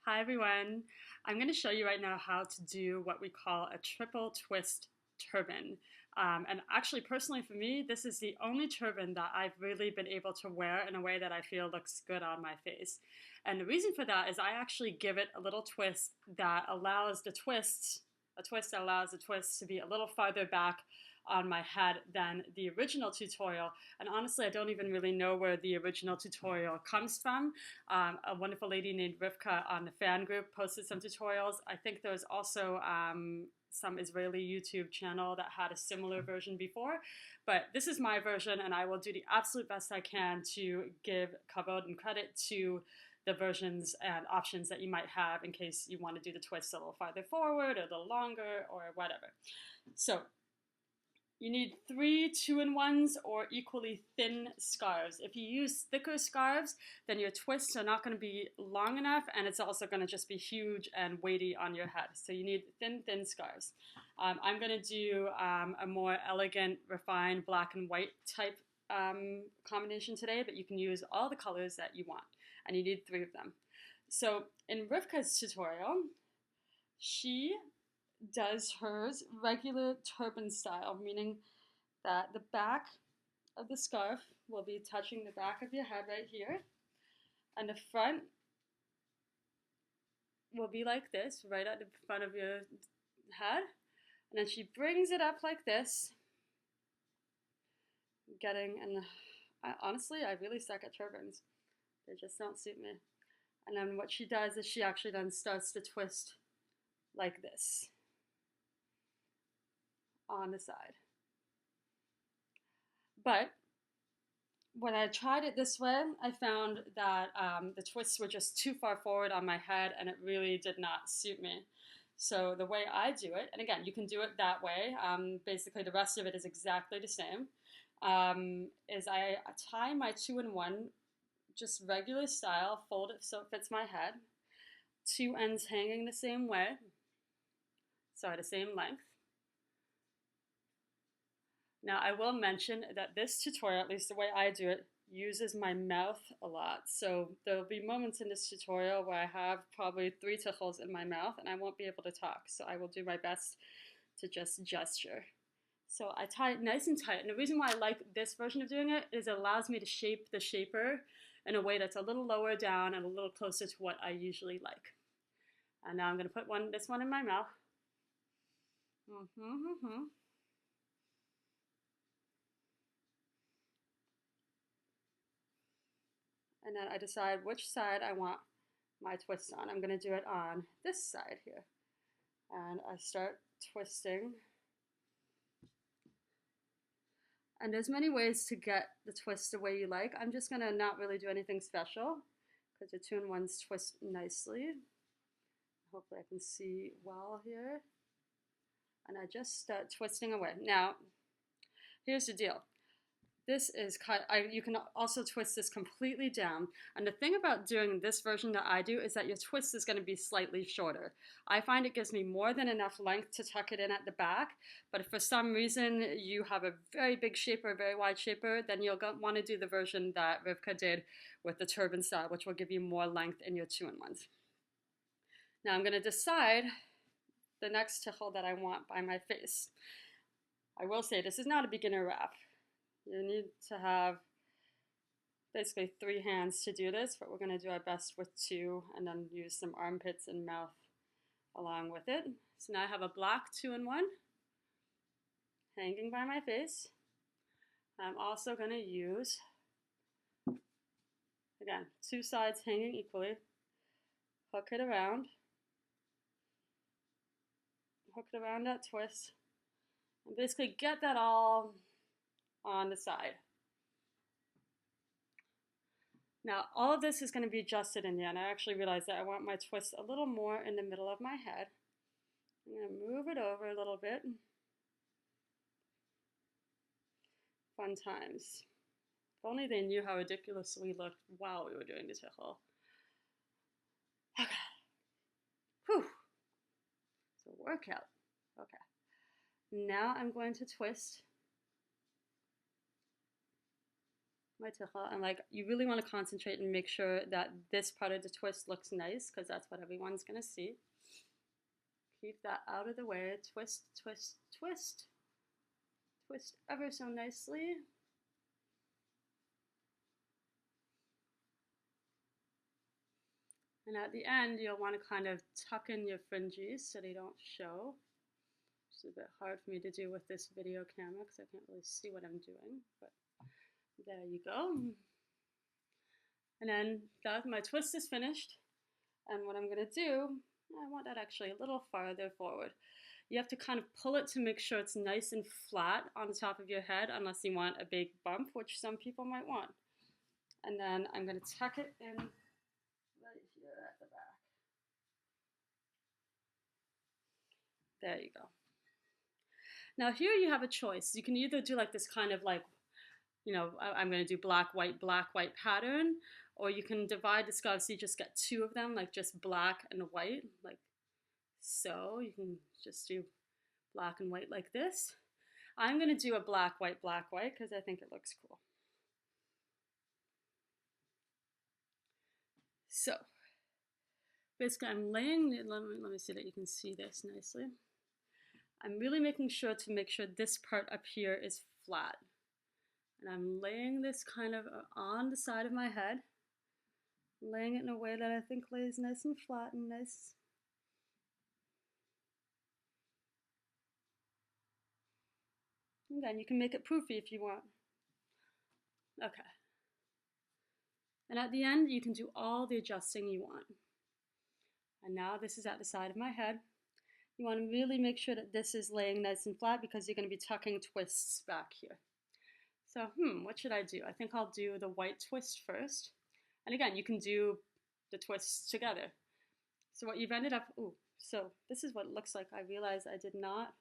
Hi everyone. I'm going to show you right now how to do what we call a triple twist turban. And actually, personally for me, this is the only turban that I've really been able to wear in a way that I feel looks good on my face. And the reason for that is I actually give it a little twist that allows a twist that allows the twist to be a little farther back on my head than the original tutorial. And honestly, I don't even really know where the original tutorial comes from. A wonderful lady named Rivka on the fan group posted some tutorials. I think there was also some Israeli YouTube channel that had a similar version before, but this is my version, and I will do the absolute best I can to give kavod and credit to the versions and options that you might have in case you want to do the twist a little farther forward or a little longer or whatever. So you need 3 2-in-1s or equally thin scarves. If you use thicker scarves, then your twists are not going to be long enough, and it's also going to just be huge and weighty on your head. So you need thin scarves. I'm going to do a more elegant, refined black and white type combination today, but you can use all the colors that you want, and you need 3 of them. So in Rivka's tutorial, she does hers regular turban style, meaning that the back of the scarf will be touching the back of your head right here, and the front will be like this, right at the front of your head, and then she brings it up like this, and honestly, I really suck at turbans. They just don't suit me. And then what she does is she actually then starts to twist like this on the side. But when I tried it this way, I found that the twists were just too far forward on my head, and it really did not suit me. So the way I do it, and again, you can do it that way, basically the rest of it is exactly the same, is I tie my 2-in-1 just regular style, fold it so it fits my head, 2 ends hanging the same way, sorry, the same length. Now, I will mention that this tutorial, at least the way I do it, uses my mouth a lot. So there will be moments in this tutorial where I have probably 3 tichels in my mouth and I won't be able to talk. So I will do my best to just gesture. So I tie it nice and tight. And the reason why I like this version of doing it is it allows me to shape the shaper in a way that's a little lower down and a little closer to what I usually like. And now I'm going to put this one in my mouth. And then I decide which side I want my twist on. I'm going to do it on this side here. And I start twisting. And there's many ways to get the twist the way you like. I'm just going to not really do anything special because the 2-in-1s twist nicely. Hopefully I can see well here. And I just start twisting away. Now, here's the deal. This is you can also twist this completely down. And the thing about doing this version that I do is that your twist is going to be slightly shorter. I find it gives me more than enough length to tuck it in at the back. But if for some reason you have a very big shaper, a very wide shaper, then you'll want to do the version that Rivka did with the turban style, which will give you more length in your 2-in-1s. Now I'm going to decide the next tichel that I want by my face. I will say this is not a beginner wrap. You need to have basically 3 hands to do this, but we're going to do our best with 2 and then use some armpits and mouth along with it. So now I have a black 2-in-1 hanging by my face. I'm also going to use, again, 2 sides hanging equally, hook it around that twist, and basically get that all on the side. Now, all of this is going to be adjusted in the end. I actually realized that I want my twist a little more in the middle of my head. I'm going to move it over a little bit. Fun times. If only they knew how ridiculous we looked while we were doing the tichel. Okay. Whew. So workout. Okay. Now I'm going to twist my tichel, and like you really want to concentrate and make sure that this part of the twist looks nice because that's what everyone's gonna see. Keep that out of the way. Twist, twist, twist. Twist ever so nicely. And at the end, you'll want to kind of tuck in your fringes so they don't show. It's a bit hard for me to do with this video camera because I can't really see what I'm doing, but there you go. And then my twist is finished. And what I'm gonna do, I want that actually a little farther forward. You have to kind of pull it to make sure it's nice and flat on the top of your head, unless you want a big bump, which some people might want. And then I'm gonna tuck it in right here at the back. There you go. Now here you have a choice. You can either do like this kind of like, you know, I'm going to do black, white pattern, or you can divide the scarves so you just get two of them, like just black and white, like so. You can just do black and white like this. I'm going to do a black, white, because I think it looks cool. So basically I'm laying, let me see that you can see this nicely. I'm really making sure to make sure this part up here is flat. And I'm laying this kind of on the side of my head, laying it in a way that I think lays nice and flat and nice. Again, you can make it poofy if you want. Okay. And at the end, you can do all the adjusting you want. And now this is at the side of my head. You want to really make sure that this is laying nice and flat because you're going to be tucking twists back here. So, what should I do? I think I'll do the white twist first. And again, you can do the twists together. So what you've ended up, so this is what it looks like. I realized I did not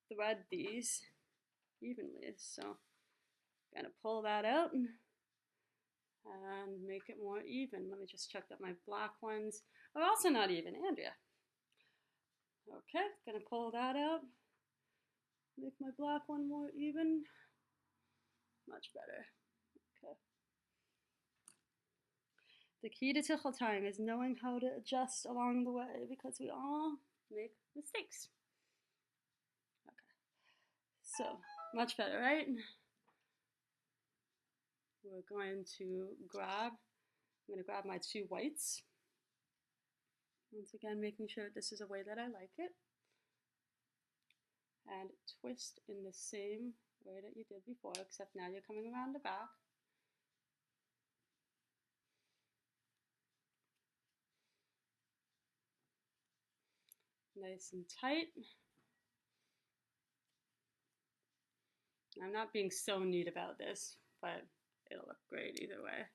thread these evenly. So I'm gonna pull that out and make it more even. Let me just check that my black ones are also not even, Andrea. Okay, gonna pull that out. Make my black one more even. Much better. Okay. The key to tichel tying is knowing how to adjust along the way because we all make mistakes. Okay. So, much better, right? We're going to grab my two whites. Once again, making sure this is a way that I like it. And twist in the same way that you did before, except now you're coming around the back. Nice and tight. I'm not being so neat about this, but it'll look great either way.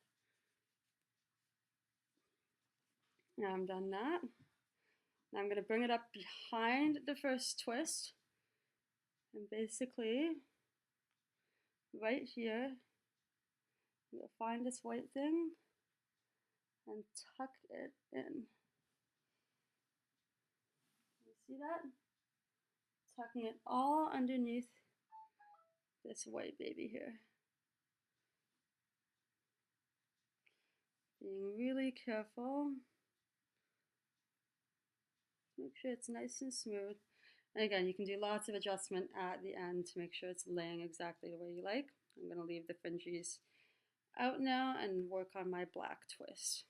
Now I'm done that. Now I'm going to bring it up behind the first twist. And basically, right here, you'll find this white thing and tuck it in. You see that? Tucking it all underneath this white baby here. Being really careful. Make sure it's nice and smooth. And again, you can do lots of adjustment at the end to make sure it's laying exactly the way you like. I'm going to leave the fringes out now and work on my black twist.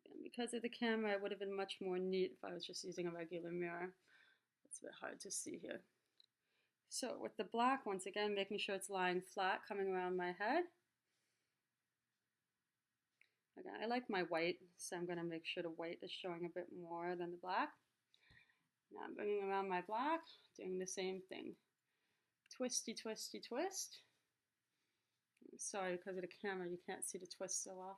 Again, because of the camera, it would have been much more neat if I was just using a regular mirror. It's a bit hard to see here. So with the black, once again, making sure it's lying flat, coming around my head. Again, I like my white, so I'm going to make sure the white is showing a bit more than the black. Now I'm bringing around my black, doing the same thing. Twisty, twisty, twist. I'm sorry, because of the camera, you can't see the twist so well.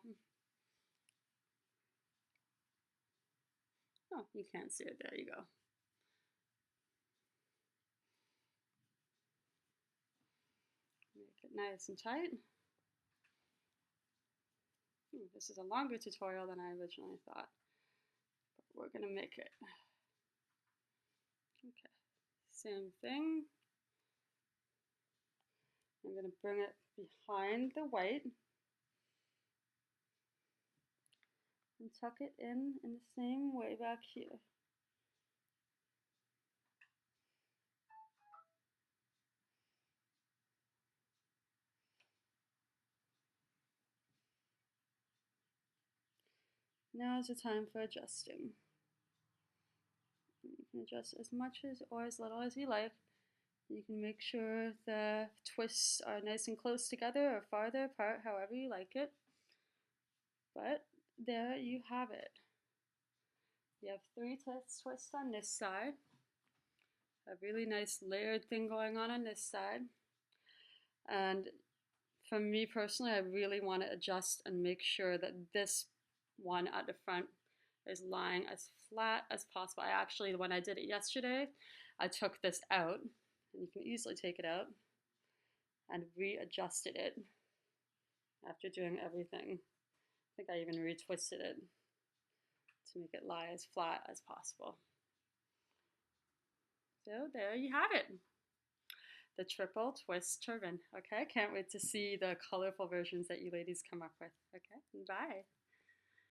Oh, you can't see it. There you go. Make it nice and tight. This is a longer tutorial than I originally thought, but we're going to make it. Okay, same thing. I'm going to bring it behind the white and tuck it in the same way back here. Now is the time for adjusting. You can adjust as much as or as little as you like. You can make sure the twists are nice and close together or farther apart, however you like it. But there you have it. You have 3 twists on this side, a really nice layered thing going on this side. And for me personally, I really want to adjust and make sure that this one at the front is lying as flat as possible. I actually, when I did it yesterday, I took this out, and you can easily take it out, and readjusted it after doing everything. I think I even retwisted it to make it lie as flat as possible. So there you have it. The triple twist turban. Okay, can't wait to see the colorful versions that you ladies come up with. Okay, bye.